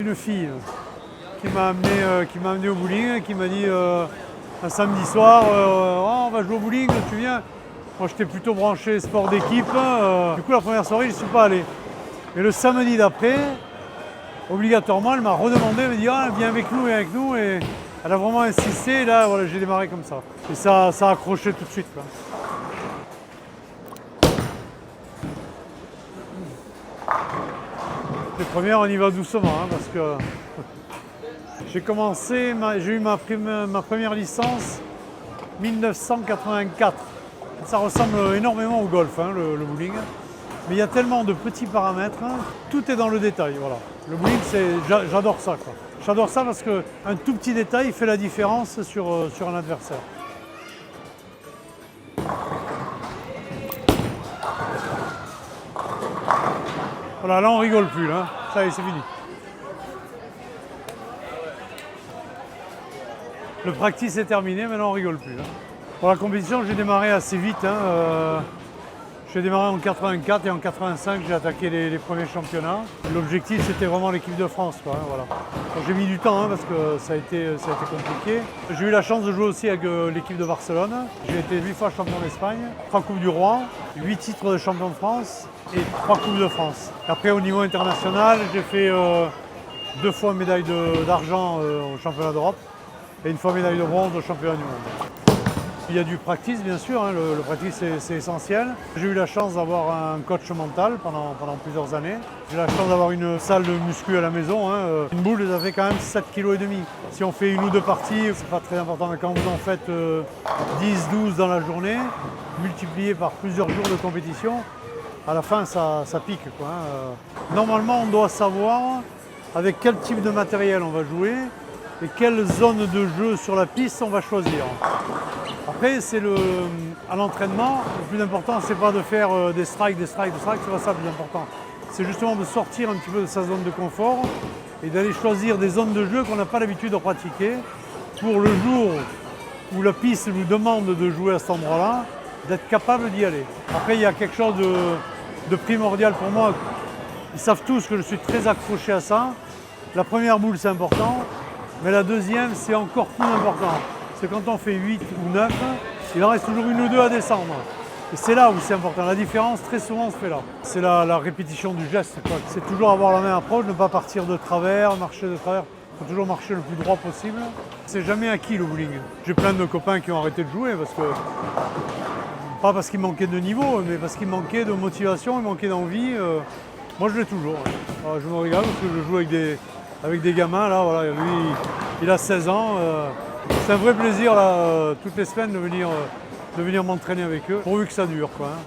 Une fille qui m'a amené au bowling, qui m'a dit un samedi soir, oh, on va jouer au bowling, tu viens? Moi j'étais plutôt branché sport d'équipe, du coup la première soirée je ne suis pas allé. Et le samedi d'après, obligatoirement elle m'a redemandé, elle m'a dit ah, viens avec nous, et elle a vraiment insisté, et là voilà, j'ai démarré comme ça. Et ça a accroché tout de suite, quoi. Les premières, on y va doucement, hein, parce que j'ai eu ma première licence 1984. Ça ressemble énormément au golf, hein, le bowling. Mais il y a tellement de petits paramètres, hein, tout est dans le détail. Voilà. Le bowling, j'adore ça, quoi. J'adore ça parce qu'un tout petit détail fait la différence sur un adversaire. Voilà, là on rigole plus, là. Ça y est, c'est fini. Le practice est terminé, maintenant on rigole plus. Hein. Pour la compétition, j'ai démarré assez vite. Hein. J'ai démarré en 84 et en 85, j'ai attaqué les premiers championnats. L'objectif, c'était vraiment l'équipe de France, quoi, hein, voilà. J'ai mis du temps, hein, parce que ça a été compliqué. J'ai eu la chance de jouer aussi avec l'équipe de Barcelone. J'ai été 8 fois champion d'Espagne, 3 Coupes du Roi, 8 titres de champion de France et 3 Coupes de France. Après, au niveau international, j'ai fait 2 fois médaille d'argent au championnat d'Europe et 1 fois médaille de bronze au championnat du monde. Il y a du practice, bien sûr, hein, le practice c'est essentiel. J'ai eu la chance d'avoir un coach mental pendant plusieurs années. J'ai la chance d'avoir une salle de muscu à la maison. Hein. Une boule, ça fait quand même 7,5 kg. Si on fait 1 ou 2 parties, c'est pas très important, mais quand vous en faites 10, 12 dans la journée, multiplié par plusieurs jours de compétition, à la fin ça pique, quoi, hein. Normalement, on doit savoir avec quel type de matériel on va jouer et quelle zone de jeu sur la piste on va choisir. Après, à l'entraînement, le plus important, c'est pas de faire des strikes, c'est pas ça le plus important. C'est justement de sortir un petit peu de sa zone de confort et d'aller choisir des zones de jeu qu'on n'a pas l'habitude de pratiquer pour le jour où la piste nous demande de jouer à cet endroit-là, d'être capable d'y aller. Après, il y a quelque chose de primordial pour moi. Ils savent tous que je suis très accroché à ça. La première boule, c'est important, mais la deuxième, c'est encore plus important. C'est quand on fait 8 ou 9, il en reste toujours 1 ou 2 à descendre. Et c'est là où c'est important. La différence, très souvent, se fait là. C'est la répétition du geste. C'est toujours avoir la même approche, ne pas partir de travers, marcher de travers. Il faut toujours marcher le plus droit possible. C'est jamais acquis le bowling. J'ai plein de copains qui ont arrêté de jouer pas parce qu'il manquait de niveau, mais parce qu'il manquait de motivation, il manquait d'envie. Moi, je l'ai toujours. Alors, je me régale parce que je joue avec des gamins. Là, voilà. Lui, il a 16 ans. C'est un vrai plaisir là, toutes les semaines de venir m'entraîner avec eux, pourvu que ça dure, quoi, hein.